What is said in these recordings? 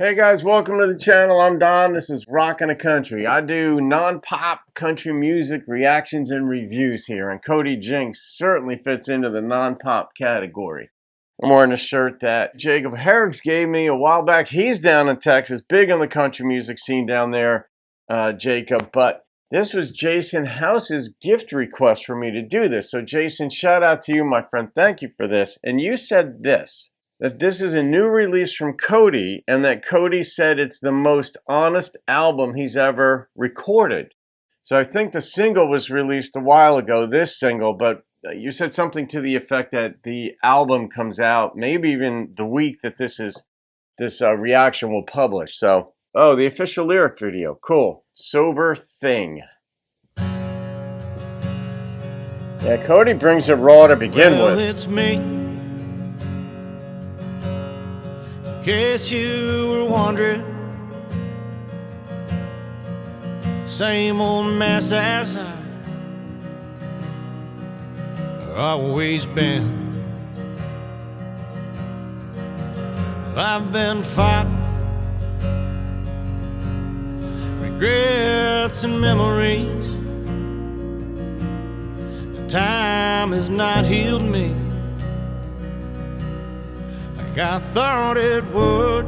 Hey guys, welcome to the channel. I'm Don. This is Rockin' the Country. I do non-pop country music reactions and reviews here, and Cody Jinks certainly fits into the non-pop category. I'm wearing a shirt that Jacob Herrick's gave me a while back. He's down in Texas, big on the country music scene down there, Jacob. But this was Jason House's gift request for me to do this. So Jason, shout out to you, my friend. Thank you for this. And you said this, that this is a new release from Cody, and that Cody said it's the most honest album he's ever recorded. So I think the single was released a while ago, this single, but you said something to the effect that the album comes out, maybe even the week that this reaction will publish. So, oh, the official lyric video, cool. Sober Thing. Yeah, Cody brings it raw to begin with. It's me. Guess you were wondering, same old mess as I always been. I've been fighting regrets and memories. Time has not healed me I thought it would,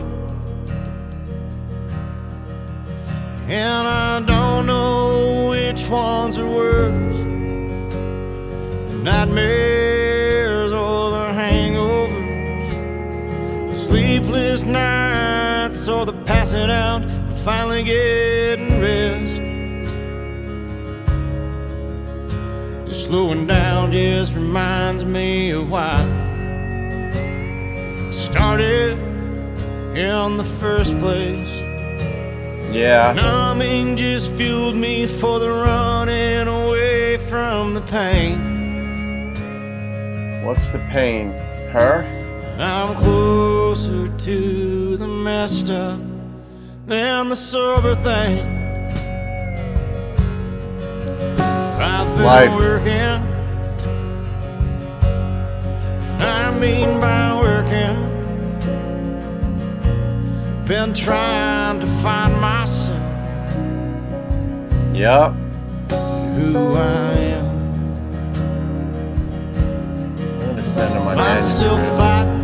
and I don't know which ones are worse, the nightmares or the hangovers, the sleepless nights or the passing out and finally getting rest. The slowing down just reminds me of why started in the first place. Yeah. Numbing just fueled me for the running away from the pain. What's the pain? Her? I'm closer to the messed up than the sober thing. I've been working. I mean by working, been trying to find myself. Yep. Who I am. I understand on my I'm still fighting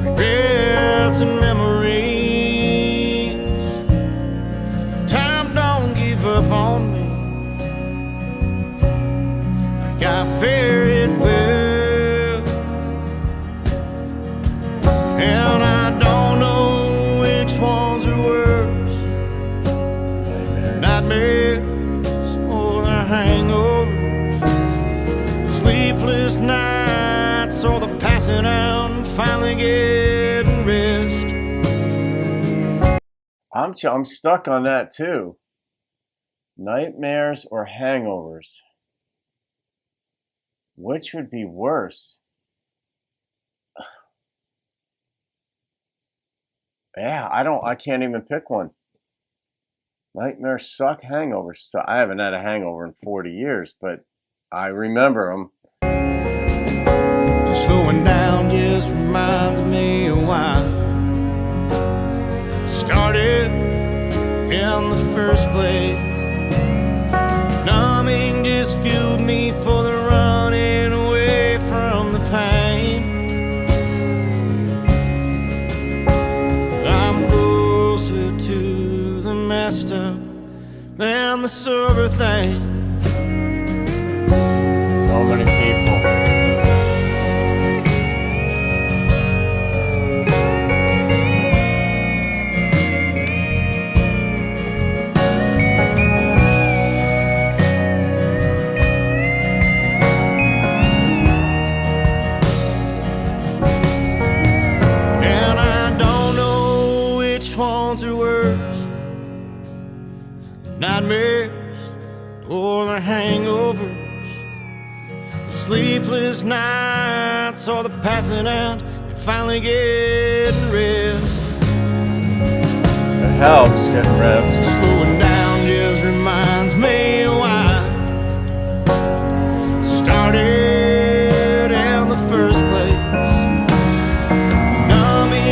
regrets and memories. Time don't give up on me. Like I fear it will. And I don't know which ones are worse, nightmares or the hangovers, the sleepless nights or the passing out and finally getting rest. I'm stuck on that too. Nightmares or hangovers? Which would be worse? Yeah, I can't even pick one. Nightmares suck, hangovers suck. I haven't had a hangover in 40 years, but I remember them. Slowing down just reminds me of why I started in the first place. Numbing just fueled me for the running away from the pain. Messed up than the sober thing. So many people. And I don't know which ones are worse, nightmares or the hangovers, the sleepless nights or the passing out and finally getting rest. It helps getting rest. Slowing down just reminds me why I started in the first place. Numbing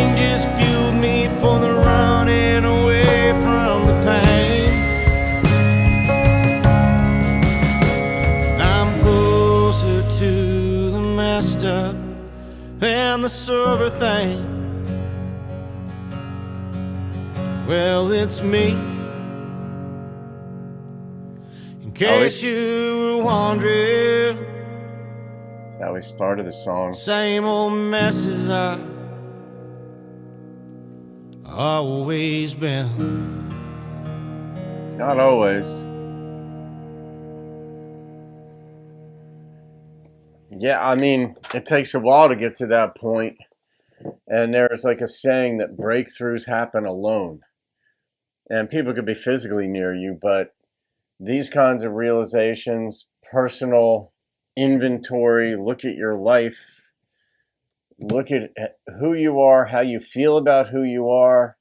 the sober thing. Well, it's me. In case you were wondering, that's how we started the song. same old messes I've always been. Not always. Yeah, I mean, it takes a while to get to that point. And there's like a saying that breakthroughs happen alone. And people could be physically near you, but these kinds of realizations, personal inventory, look at your life, look at who you are, how you feel about who you are.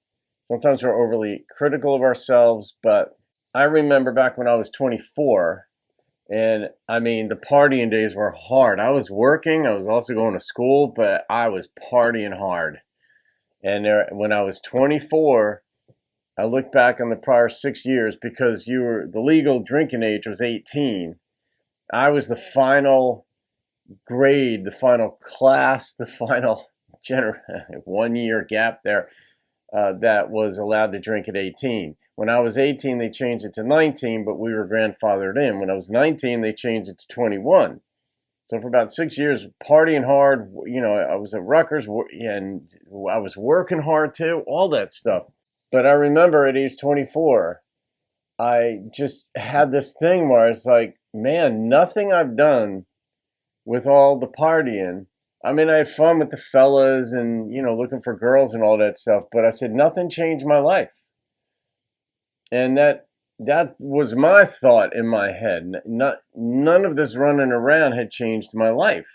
Sometimes we're overly critical of ourselves, but I remember back when I was 24, and I mean, the partying days were hard. I was working, I was also going to school, but I was partying hard. And when I was 24, I look back on the prior 6 years because the legal drinking age was 18. I was the final grade, the final class, the final 1 year gap there that was allowed to drink at 18. When I was 18, they changed it to 19, but we were grandfathered in. When I was 19, they changed it to 21. So for about 6 years, partying hard, I was at Rutgers and I was working hard too, all that stuff. But I remember at age 24, I just had this thing where I was like, man, nothing I've done with all the partying. I mean, I had fun with the fellas and, looking for girls and all that stuff. But I said, nothing changed my life. And that was my thought in my head. None of this running around had changed my life.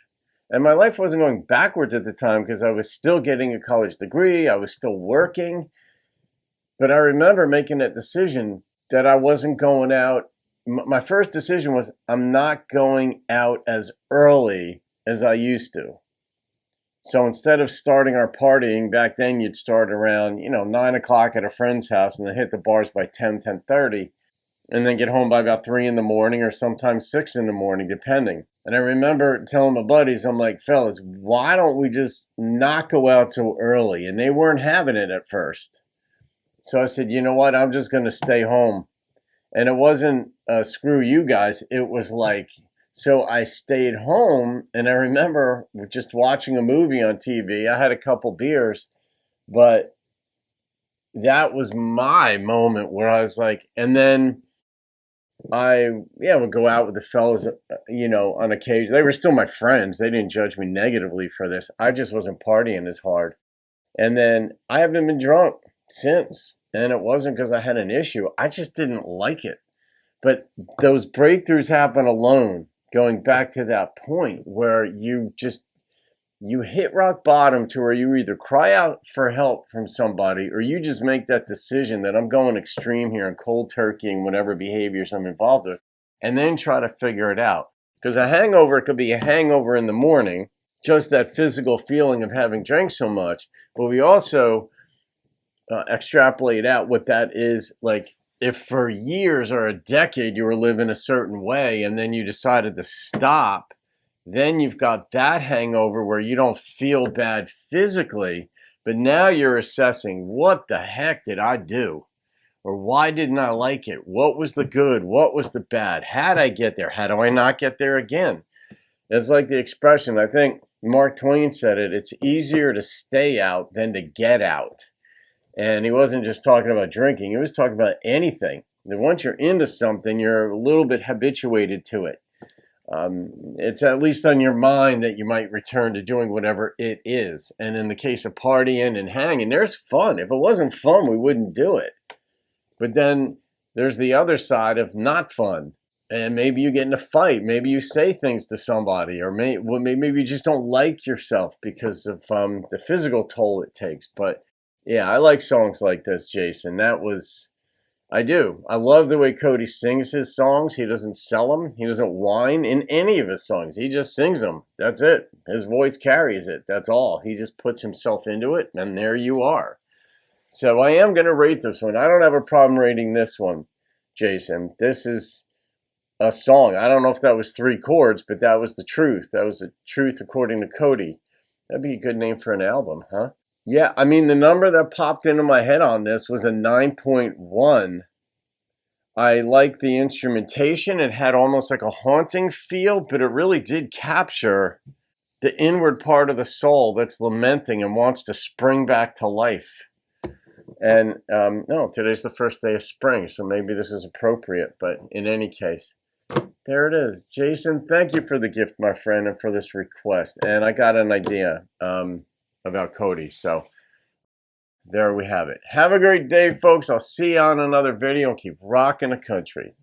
And my life wasn't going backwards at the time because I was still getting a college degree. I was still working. But I remember making that decision that I wasn't going out. My first decision was I'm not going out as early as I used to. So instead of starting our partying, back then you'd start around, 9 o'clock at a friend's house and then hit the bars by 10:30, and then get home by about 3 in the morning or sometimes 6 in the morning, depending. And I remember telling my buddies, I'm like, fellas, why don't we just not go out so early? And they weren't having it at first. So I said, you know what? I'm just going to stay home. And it wasn't screw you guys. It was like, so I stayed home, and I remember just watching a movie on TV. I had a couple beers, but that was my moment where I was like, and then I would go out with the fellas, on occasion. They were still my friends. They didn't judge me negatively for this. I just wasn't partying as hard. And then I haven't been drunk since. And it wasn't because I had an issue. I just didn't like it. But those breakthroughs happen alone, going back to that point where you hit rock bottom to where you either cry out for help from somebody or you just make that decision that I'm going extreme here and cold turkeying whatever behaviors I'm involved with, and then try to figure it out. Because a hangover could be a hangover in the morning, just that physical feeling of having drank so much. But we also extrapolate out what that is like. If for years or a decade you were living a certain way and then you decided to stop, then you've got that hangover where you don't feel bad physically, but now you're assessing, what the heck did I do? Or why didn't I like it? What was the good? What was the bad? How'd I get there? How do I not get there again? It's like the expression, I think Mark Twain said it, it's easier to stay out than to get out. And he wasn't just talking about drinking. He was talking about anything. And once you're into something, you're a little bit habituated to it. It's at least on your mind that you might return to doing whatever it is. And in the case of partying and hanging, there's fun. If it wasn't fun, we wouldn't do it. But then there's the other side of not fun. And maybe you get in a fight. Maybe you say things to somebody. Or maybe you just don't like yourself because of the physical toll it takes. But yeah, I like songs like this, Jason. I do. I love the way Cody sings his songs. He doesn't sell them. He doesn't whine in any of his songs. He just sings them. That's it. His voice carries it. That's all. He just puts himself into it, and there you are. So I am going to rate this one. I don't have a problem rating this one, Jason. This is a song. I don't know if that was 3 chords, but that was the truth. That was the truth according to Cody. That'd be a good name for an album, huh? Yeah, I mean, the number that popped into my head on this was a 9.1. I like the instrumentation. It had almost like a haunting feel, but it really did capture the inward part of the soul that's lamenting and wants to spring back to life. And no, today's the first day of spring, so maybe this is appropriate. But in any case, there it is. Jason, thank you for the gift, my friend, and for this request. And I got an idea about Cody, so there we have it. Have a great day, folks. I'll see you on another video. Keep rocking the country.